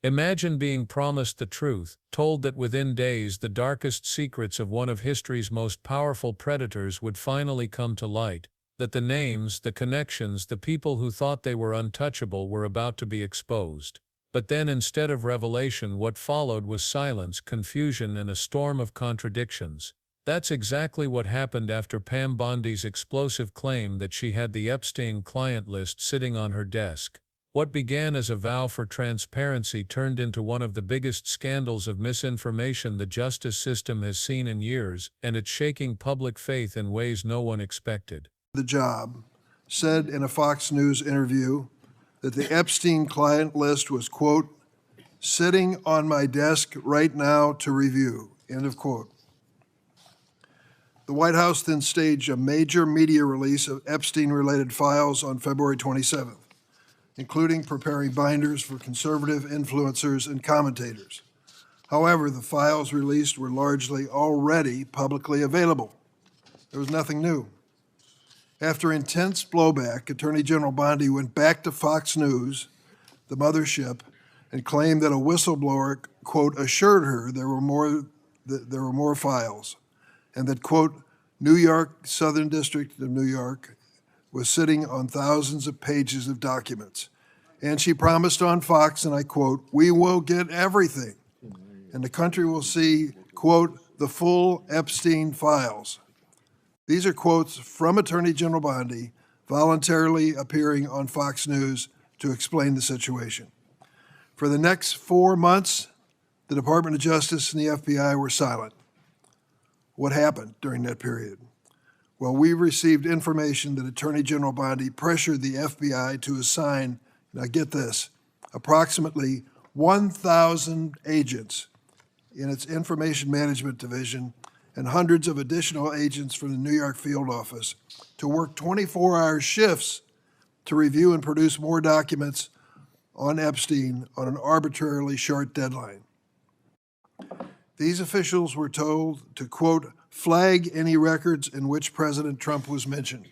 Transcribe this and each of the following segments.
Imagine being promised the truth, told that within days the darkest secrets of one of history's most powerful predators would finally come to light, that the names, the connections, the people who thought they were untouchable were about to be exposed. But then instead of revelation, what followed was silence, confusion, and a storm of contradictions. That's exactly what happened after Pam Bondi's explosive claim that she had the Epstein client list sitting on her desk. What began as a vow for transparency turned into one of the biggest scandals of misinformation the justice system has seen in years, and it's shaking public faith in ways no one expected. The job said in a Fox News interview that the Epstein client list was, quote, sitting on my desk right now to review, end of quote. The White House then staged a major media release of Epstein-related files on February 27th, including preparing binders for conservative influencers and commentators. However, the files released were largely already publicly available. There was nothing new. After intense blowback, Attorney General Bondi went back to Fox News, the mothership, and claimed that a whistleblower, quote, assured her there were more files, and that, quote, New York, Southern District of New York, was sitting on thousands of pages of documents. And she promised on Fox, and I quote, we will get everything, and the country will see, quote, the full Epstein files. These are quotes from Attorney General Bondi voluntarily appearing on Fox News to explain the situation. For the next 4 months, the Department of Justice and the FBI were silent. What happened during that period? Well, we received information that Attorney General Bondi pressured the FBI to assign, now get this, approximately 1,000 agents in its Information Management Division and hundreds of additional agents from the New York field office to work 24-hour shifts to review and produce more documents on Epstein on an arbitrarily short deadline. These officials were told to, quote, flag any records in which President Trump was mentioned.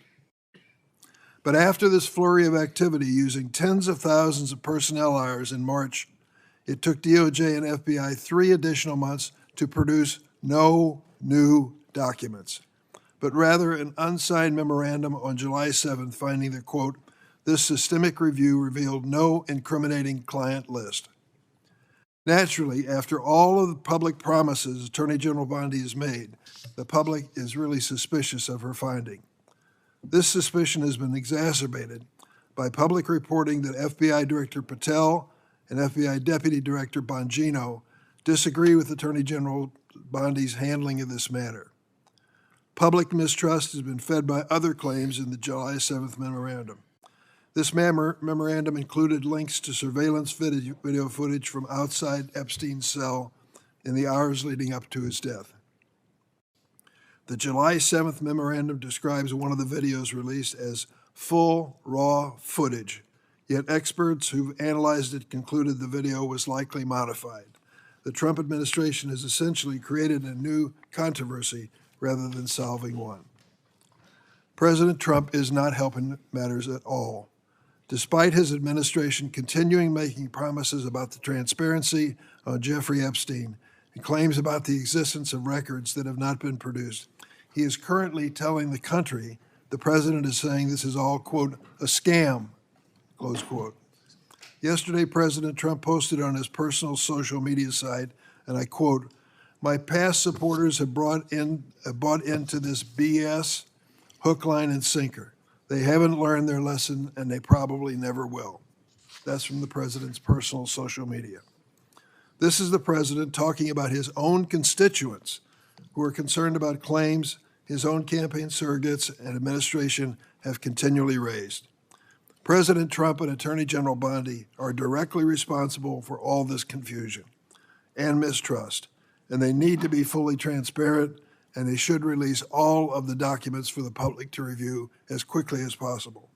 But after this flurry of activity using tens of thousands of personnel hours in March, it took DOJ and FBI 3 additional months to produce no new documents, but rather an unsigned memorandum on July 7th finding that, quote, this systemic review revealed no incriminating client list. Naturally, after all of the public promises Attorney General Bondi has made, the public is really suspicious of her finding. This suspicion has been exacerbated by public reporting that FBI Director Patel and FBI Deputy Director Bongino disagree with Attorney General Bondi's handling of this matter. Public mistrust has been fed by other claims in the July 7th memorandum. This memorandum included links to surveillance video footage from outside Epstein's cell in the hours leading up to his death. The July 7th memorandum describes one of the videos released as full, raw footage, yet experts who've analyzed it concluded the video was likely modified. The Trump administration has essentially created a new controversy rather than solving one. President Trump is not helping matters at all. Despite his administration continuing making promises about the transparency on Jeffrey Epstein and claims about the existence of records that have not been produced, he is currently telling the country the president is saying this is all, quote, a scam, close quote. Yesterday, President Trump posted on his personal social media site, and I quote, my past supporters have bought into this BS hook, line, and sinker. They haven't learned their lesson, and they probably never will. That's from the president's personal social media. This is the president talking about his own constituents who are concerned about claims his own campaign surrogates and administration have continually raised. President Trump and Attorney General Bondi are directly responsible for all this confusion and mistrust, and they need to be fully transparent, and they should release all of the documents for the public to review as quickly as possible.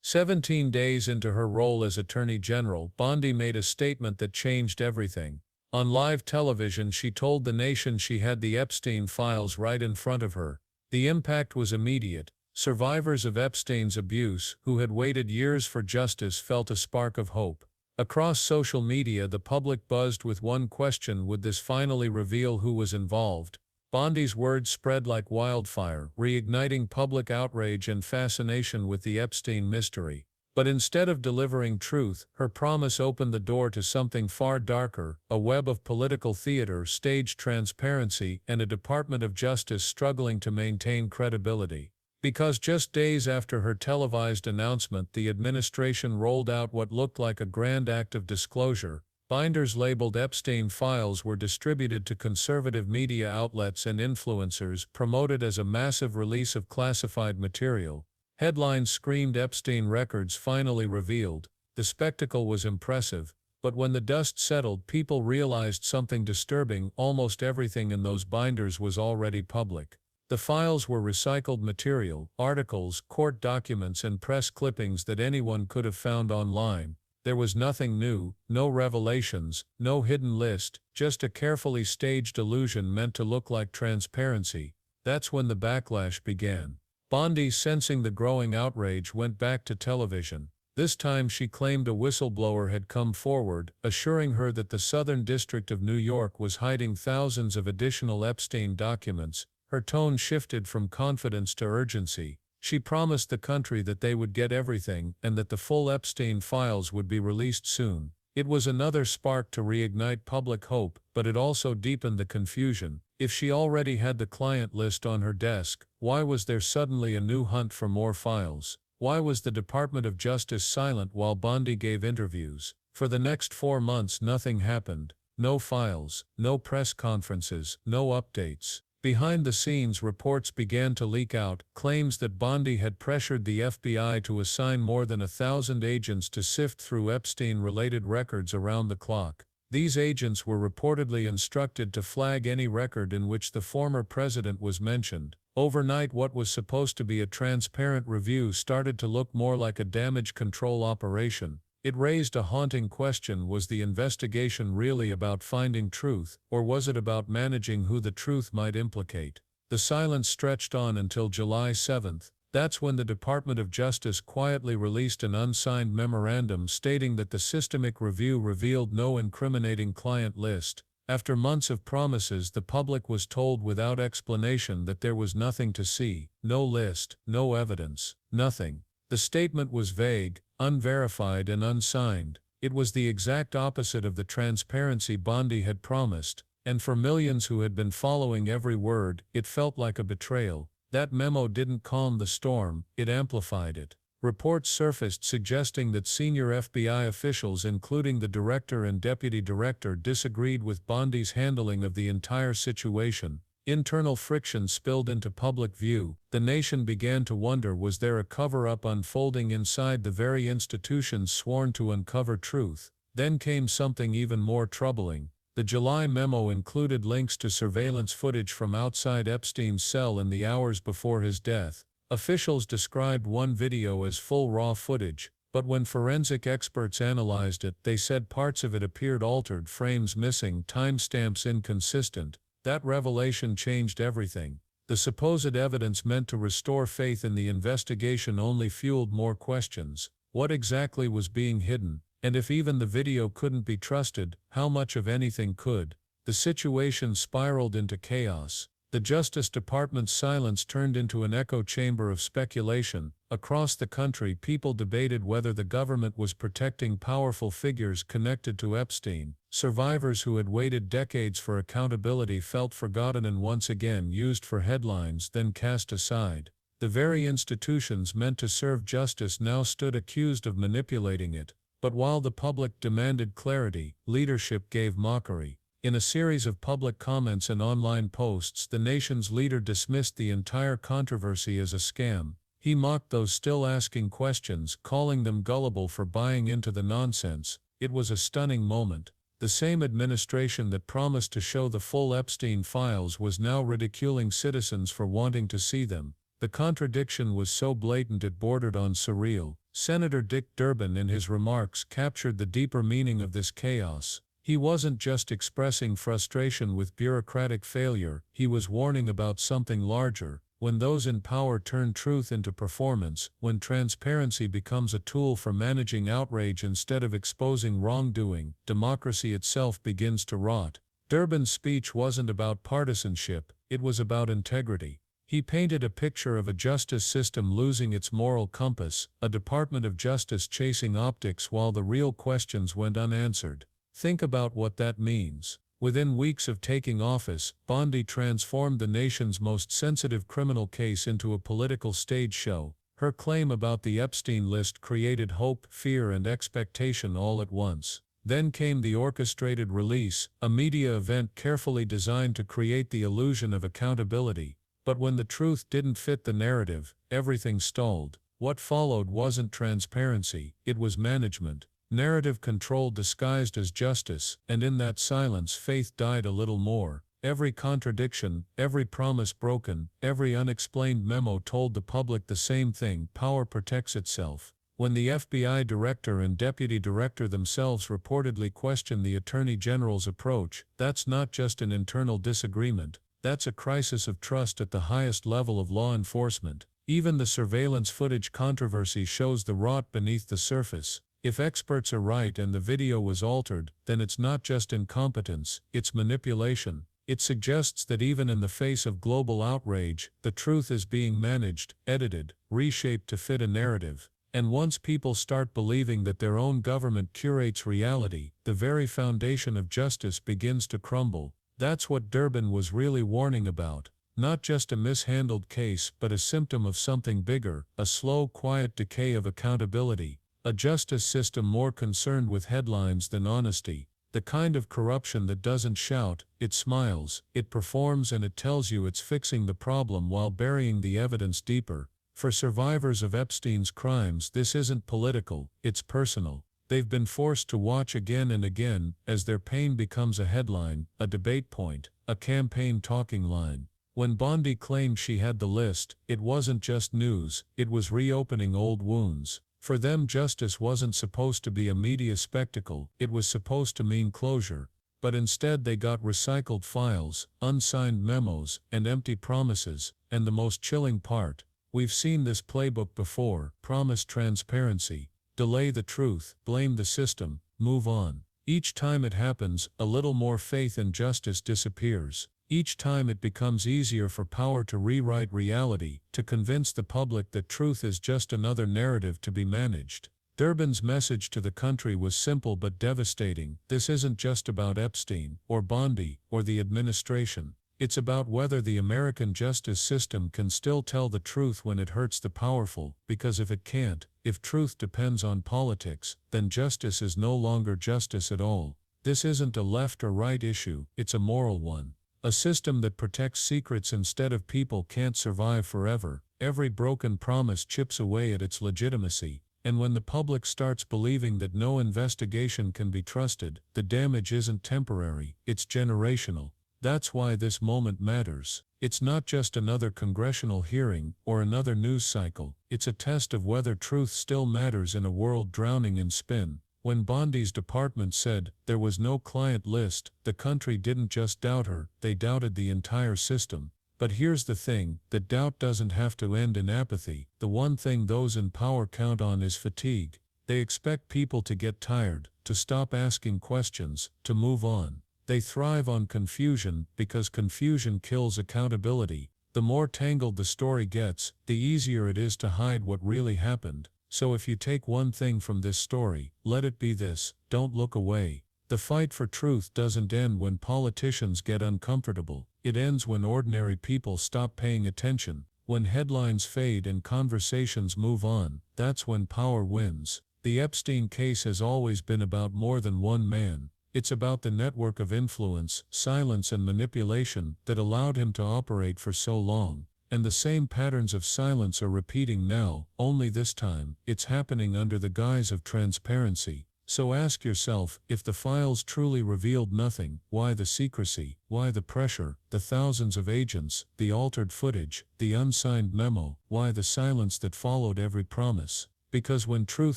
17 days into her role as Attorney General, Bondi made a statement that changed everything. On live television, she told the nation she had the Epstein files right in front of her. The impact was immediate. Survivors of Epstein's abuse, who had waited years for justice, felt a spark of hope. Across social media, the public buzzed with one question: would this finally reveal who was involved? Bondi's words spread like wildfire, reigniting public outrage and fascination with the Epstein mystery. But instead of delivering truth, her promise opened the door to something far darker: a web of political theater, staged transparency, and a Department of Justice struggling to maintain credibility. Because just days after her televised announcement, the administration rolled out what looked like a grand act of disclosure. Binders labeled Epstein files were distributed to conservative media outlets and influencers, promoted as a massive release of classified material. Headlines screamed Epstein records finally revealed. The spectacle was impressive, but when the dust settled, people realized something disturbing: almost everything in those binders was already public. The files were recycled material, articles, court documents, and press clippings that anyone could have found online. There was nothing new, no revelations, no hidden list, just a carefully staged illusion meant to look like transparency. That's when the backlash began. Bondi, sensing the growing outrage, went back to television. This time she claimed a whistleblower had come forward, assuring her that the Southern District of New York was hiding thousands of additional Epstein documents. Her tone shifted from confidence to urgency. She promised the country that they would get everything and that the full Epstein files would be released soon. It was another spark to reignite public hope, but it also deepened the confusion. If she already had the client list on her desk, why was there suddenly a new hunt for more files? Why was the Department of Justice silent while Bondi gave interviews? For the next 4 months nothing happened. No files, no press conferences, no updates. Behind the scenes, reports began to leak out, claims that Bondi had pressured the FBI to assign more than 1,000 agents to sift through Epstein-related records around the clock. These agents were reportedly instructed to flag any record in which the former president was mentioned. Overnight, what was supposed to be a transparent review started to look more like a damage control operation. It raised a haunting question: was the investigation really about finding truth, or was it about managing who the truth might implicate? The silence stretched on until July 7th. That's when the Department of Justice quietly released an unsigned memorandum stating that the systemic review revealed no incriminating client list. After months of promises, the public was told without explanation that there was nothing to see: no list, no evidence, nothing. The statement was vague, unverified, and unsigned. It was the exact opposite of the transparency Bondi had promised, and for millions who had been following every word, it felt like a betrayal. That memo didn't calm the storm, it amplified it. Reports surfaced suggesting that senior FBI officials, including the director and deputy director, disagreed with Bondi's handling of the entire situation. Internal friction spilled into public view. The nation began to wonder, was there a cover-up unfolding inside the very institutions sworn to uncover truth? Then came something even more troubling. The July memo included links to surveillance footage from outside Epstein's cell in the hours before his death. Officials described one video as full raw footage, but when forensic experts analyzed it, they said parts of it appeared altered: frames missing, timestamps inconsistent. That revelation changed everything. The supposed evidence meant to restore faith in the investigation only fueled more questions. What exactly was being hidden? And if even the video couldn't be trusted, how much of anything could? The situation spiraled into chaos. The Justice Department's silence turned into an echo chamber of speculation. Across the country, people debated whether the government was protecting powerful figures connected to Epstein. Survivors who had waited decades for accountability felt forgotten and once again used for headlines, then cast aside. The very institutions meant to serve justice now stood accused of manipulating it. But while the public demanded clarity, leadership gave mockery. In a series of public comments and online posts, the nation's leader dismissed the entire controversy as a scam. He mocked those still asking questions, calling them gullible for buying into the nonsense. It was a stunning moment. The same administration that promised to show the full Epstein files was now ridiculing citizens for wanting to see them. The contradiction was so blatant it bordered on surreal. Senator Dick Durbin, in his remarks, captured the deeper meaning of this chaos. He wasn't just expressing frustration with bureaucratic failure, he was warning about something larger. When those in power turn truth into performance, when transparency becomes a tool for managing outrage instead of exposing wrongdoing, democracy itself begins to rot. Durbin's speech wasn't about partisanship, it was about integrity. He painted a picture of a justice system losing its moral compass, a Department of Justice chasing optics while the real questions went unanswered. Think about what that means. Within weeks of taking office, Bondi transformed the nation's most sensitive criminal case into a political stage show. Her claim about the Epstein list created hope, fear, and expectation all at once. Then came the orchestrated release, a media event carefully designed to create the illusion of accountability. But when the truth didn't fit the narrative, everything stalled. What followed wasn't transparency, it was management. Narrative control disguised as justice, and in that silence faith died a little more. Every contradiction, every promise broken, every unexplained memo told the public the same thing: power protects itself. When the FBI director and deputy director themselves reportedly questioned the Attorney General's approach, that's not just an internal disagreement, that's a crisis of trust at the highest level of law enforcement. Even the surveillance footage controversy shows the rot beneath the surface. If experts are right and the video was altered, then it's not just incompetence, it's manipulation. It suggests that even in the face of global outrage, the truth is being managed, edited, reshaped to fit a narrative. And once people start believing that their own government curates reality, the very foundation of justice begins to crumble. That's what Durbin was really warning about. Not just a mishandled case, but a symptom of something bigger, a slow, quiet decay of accountability. A justice system more concerned with headlines than honesty. The kind of corruption that doesn't shout, it smiles, it performs, and it tells you it's fixing the problem while burying the evidence deeper. For survivors of Epstein's crimes, this isn't political, it's personal. They've been forced to watch again and again as their pain becomes a headline, a debate point, a campaign talking line. When Bondi claimed she had the list, it wasn't just news, it was reopening old wounds. For them, justice wasn't supposed to be a media spectacle, it was supposed to mean closure. But instead they got recycled files, unsigned memos, and empty promises. And the most chilling part, we've seen this playbook before: promise transparency, delay the truth, blame the system, move on. Each time it happens, a little more faith in justice disappears. Each time it becomes easier for power to rewrite reality, to convince the public that truth is just another narrative to be managed. Durbin's message to the country was simple but devastating. This isn't just about Epstein, or Bondi, or the administration. It's about whether the American justice system can still tell the truth when it hurts the powerful, because if it can't, if truth depends on politics, then justice is no longer justice at all. This isn't a left or right issue, it's a moral one. A system that protects secrets instead of people can't survive forever. Every broken promise chips away at its legitimacy, and when the public starts believing that no investigation can be trusted, the damage isn't temporary, it's generational. That's why this moment matters. It's not just another congressional hearing or another news cycle, it's a test of whether truth still matters in a world drowning in spin. When Bondi's department said there was no client list, the country didn't just doubt her, they doubted the entire system. But here's the thing, that doubt doesn't have to end in apathy. The one thing those in power count on is fatigue. They expect people to get tired, to stop asking questions, to move on. They thrive on confusion because confusion kills accountability. The more tangled the story gets, the easier it is to hide what really happened. So if you take one thing from this story, let it be this: don't look away. The fight for truth doesn't end when politicians get uncomfortable. It ends when ordinary people stop paying attention. When headlines fade and conversations move on, that's when power wins. The Epstein case has always been about more than one man. It's about the network of influence, silence, and manipulation that allowed him to operate for so long. And the same patterns of silence are repeating now, only this time, it's happening under the guise of transparency. So ask yourself, if the files truly revealed nothing, why the secrecy, why the pressure, the thousands of agents, the altered footage, the unsigned memo, why the silence that followed every promise? Because when truth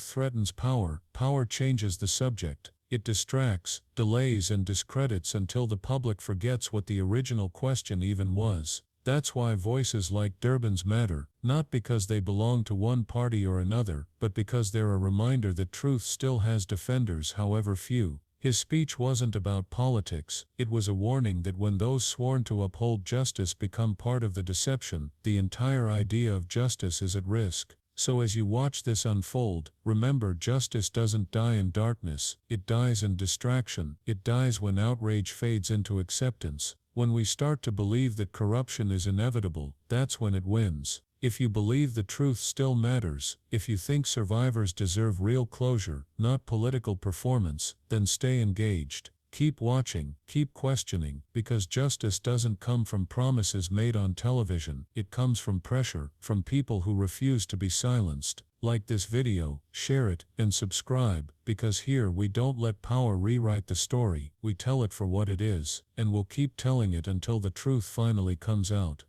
threatens power, power changes the subject. It distracts, delays, and discredits until the public forgets what the original question even was. That's why voices like Durbin's matter, not because they belong to one party or another, but because they're a reminder that truth still has defenders, however few. His speech wasn't about politics, it was a warning that when those sworn to uphold justice become part of the deception, the entire idea of justice is at risk. So as you watch this unfold, remember justice doesn't die in darkness, it dies in distraction, it dies when outrage fades into acceptance. When we start to believe that corruption is inevitable, that's when it wins. If you believe the truth still matters, if you think survivors deserve real closure, not political performance, then stay engaged. Keep watching, keep questioning, because justice doesn't come from promises made on television, it comes from pressure, from people who refuse to be silenced. Like this video, share it, and subscribe, because here we don't let power rewrite the story, we tell it for what it is, and we'll keep telling it until the truth finally comes out.